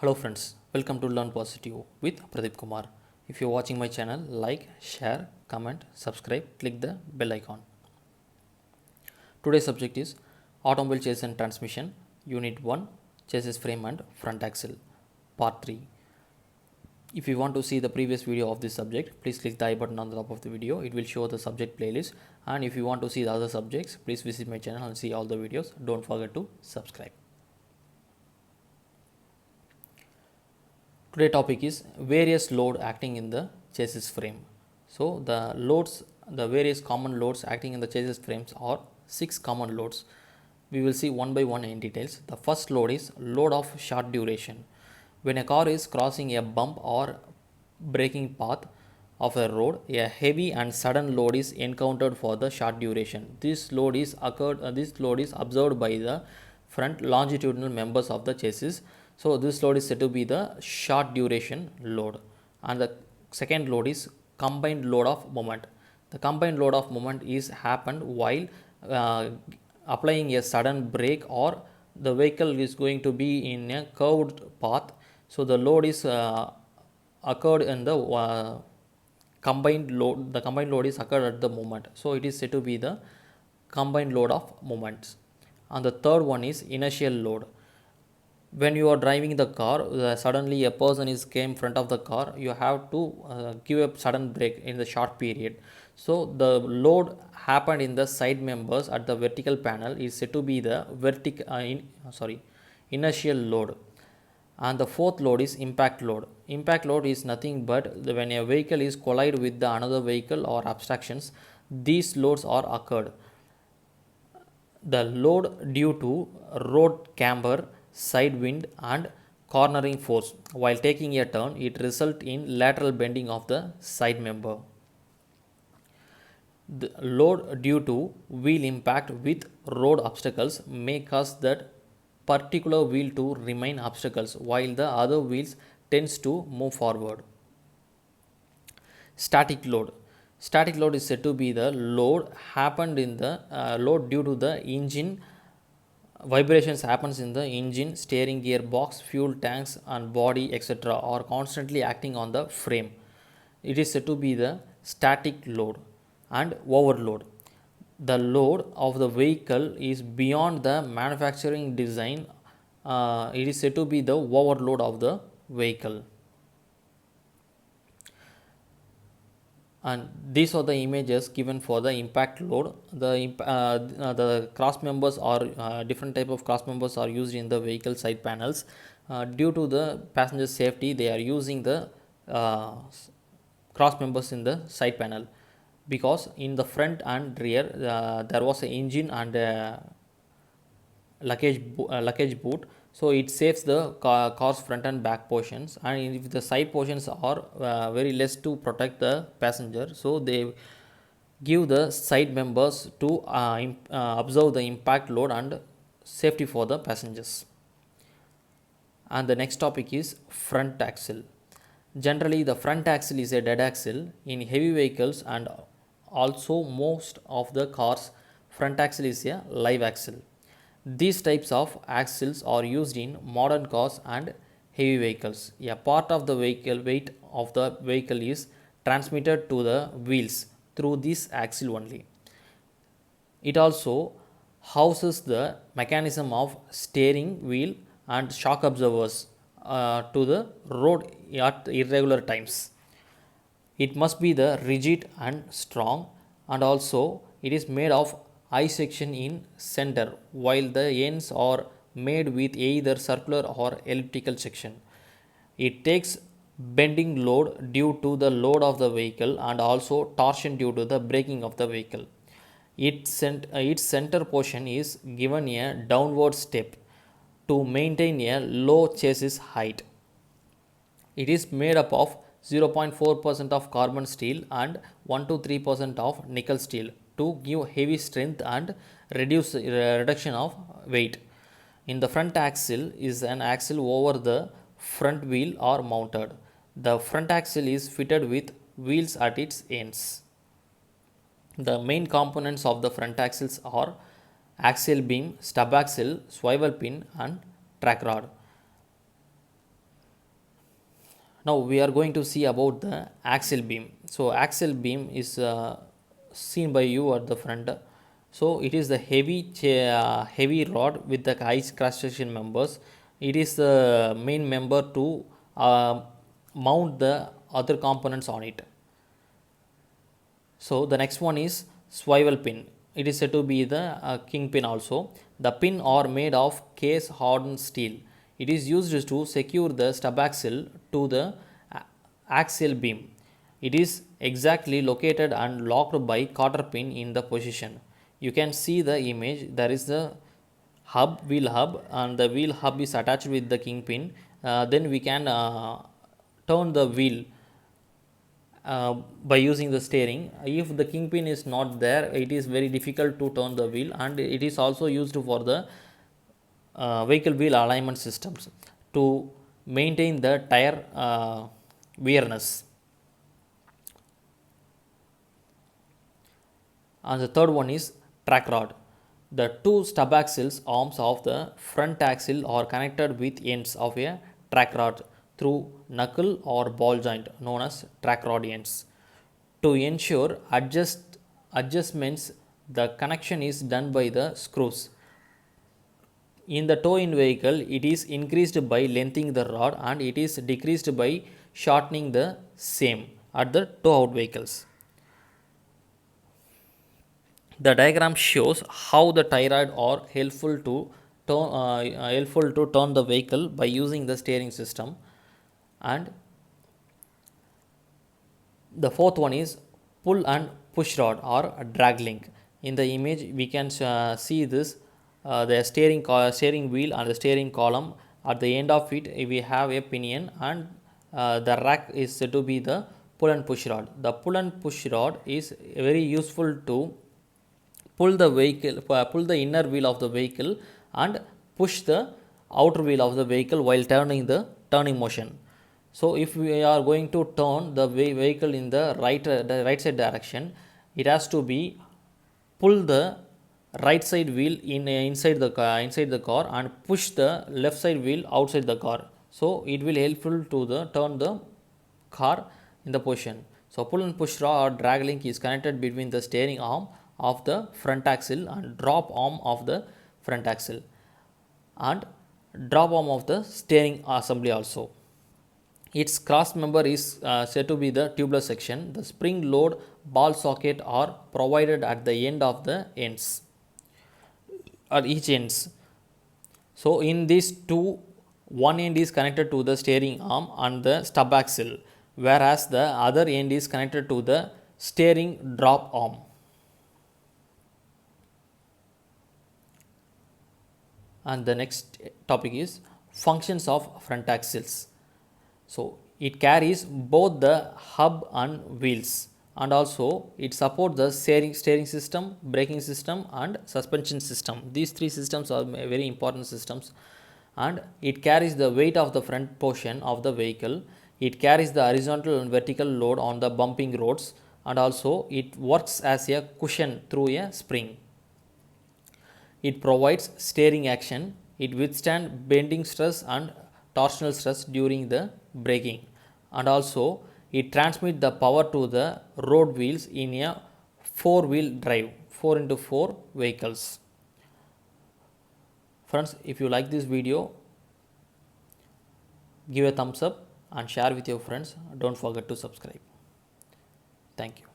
Hello friends, welcome to Learn Positive with Pradeep Kumar. If you're watching my channel, like, share, comment, subscribe, click the bell icon. Today's subject is Automobile Chassis and Transmission, Unit 1, Chassis Frame and Front Axle, Part 3. If you want to see the previous video of this subject, please click the I button on the top of the video. It will show the subject playlist. And if you want to see the other subjects, please visit my channel and see all the videos. Don't forget to subscribe. Today topic is various load acting in the chassis frame. So the various common loads acting in the chassis frames are 6 common loads. We will see one by one in details. The first load is load of short duration. When a car is crossing a bump or braking path of a road, a heavy and sudden load is encountered for the short duration. This load is observed by the front longitudinal members of the chassis. So this load is said to be the short duration load. And the second load is combined load of moment. The combined load of moment is happened while applying a sudden brake, or the vehicle is going to be in a curved path. So the load is occurred in the combined load. The combined load is occurred at the moment. So it is said to be the combined load of moments. And the third one is inertial load. When you are driving the car, suddenly a person is came front of the car, you have to give a sudden brake in the short period. So the load happened in the side members at the vertical panel is said to be the inertial load. And the fourth load is impact load. Impact load is nothing but when a vehicle is collide with the another vehicle or obstructions, these loads are occurred. The load due to road camber, side wind and cornering force while taking a turn, it results in lateral bending of the side member. The load due to wheel impact with road obstacles may cause that particular wheel to remain obstacles while the other wheels tends to move forward. Static load. Static load is said to be the load happened in the load due to the engine vibrations happens in the engine, steering gearbox, fuel tanks and body etc. are constantly acting on the frame. It is said to be the static load. And overload. The load of the vehicle is beyond the manufacturing design. It is said to be the overload of the vehicle. And these are the images given for the impact load. The cross members are different type of cross members are used in the vehicle side panels. Due to the passenger safety, they are using the cross members in the side panel, because in the front and rear there was an engine and luggage boot. So it saves the car's front and back portions, and if the side portions are very less to protect the passenger, so they give the side members to observe the impact load and safety for the passengers. And the next topic is front axle. Generally the front axle is a dead axle in heavy vehicles, and also most of the cars front axle is a live axle. These types of axles are used in modern cars and heavy vehicles. A part of the vehicle weight of the vehicle is transmitted to the wheels through this axle only. It also houses the mechanism of steering wheel and shock absorbers to the road at irregular times. It must be the rigid and strong, and also it is made of I section in center, while the ends are made with either circular or elliptical section. It takes bending load due to the load of the vehicle and also torsion due to the braking of the vehicle. Its center portion is given a downward step to maintain a low chassis height. It is made up of 0.4% of carbon steel and 1 to 3% of nickel steel to give heavy strength and reduction of weight. In the front axle is an axle over the front wheel are mounted. The front axle is fitted with wheels at its ends. The main components of the front axles are axial beam, stub axle, swivel pin and track rod. Now we are going to see about the axial beam. So axial beam is seen by you at the front. So it is the heavy rod with the high cross section members. It is the main member to mount the other components on it. So the next one is swivel pin. It is said to be the king pin also. The pin are made of case hardened steel. It is used to secure the stub axle to the axial beam. It is exactly located and locked by cotter pin in the position. You can see the image. There is the wheel hub, and the wheel hub is attached with the kingpin. Then we can turn the wheel by using the steering. If the kingpin is not there, it is very difficult to turn the wheel, and it is also used for the vehicle wheel alignment systems to maintain the tire wearness. And the third one is track rod. The two stub axles arms of the front axle are connected with ends of a track rod through knuckle or ball joint known as track rod ends. To ensure adjustments, the connection is done by the screws. In the tow-in vehicle, it is increased by lengthening the rod, and it is decreased by shortening the same at the tow-out vehicles. The diagram shows how the tie rod are helpful to turn the vehicle by using the steering system. And the fourth one is pull and push rod or drag link. In the image, we can see this the steering wheel and the steering column. At the end of it, we have a pinion, and the rack is said to be the pull and push rod. The pull and push rod is very useful to pull the inner wheel of the vehicle and push the outer wheel of the vehicle while turning the turning motion. So if we are going to turn the vehicle in the right side direction, it has to be pull the right side wheel inside the car and push the left side wheel outside the car. So it will helpful to the turn the car in the position. So pull and push rod or drag link is connected between the steering arm of the front axle and drop arm of the front axle and drop arm of the steering assembly also. Its cross member is said to be the tubular section. The spring load ball socket are provided at the end of the ends or each ends. So in these two, one end is connected to the steering arm and the stub axle, whereas the other end is connected to the steering drop arm. And the next topic is functions of front axles. So it carries both the hub and wheels, and also it supports the steering system, braking system and suspension system. These three systems are very important systems, and it carries the weight of the front portion of the vehicle. It carries the horizontal and vertical load on the bumping roads, and also it works as a cushion through a spring. It provides steering action. It withstands bending stress and torsional stress during the braking, and also it transmits the power to the road wheels in a four-wheel drive 4x4 vehicles. Friends, if you like this video, give a thumbs up and share with your friends. Don't forget to subscribe. Thank you.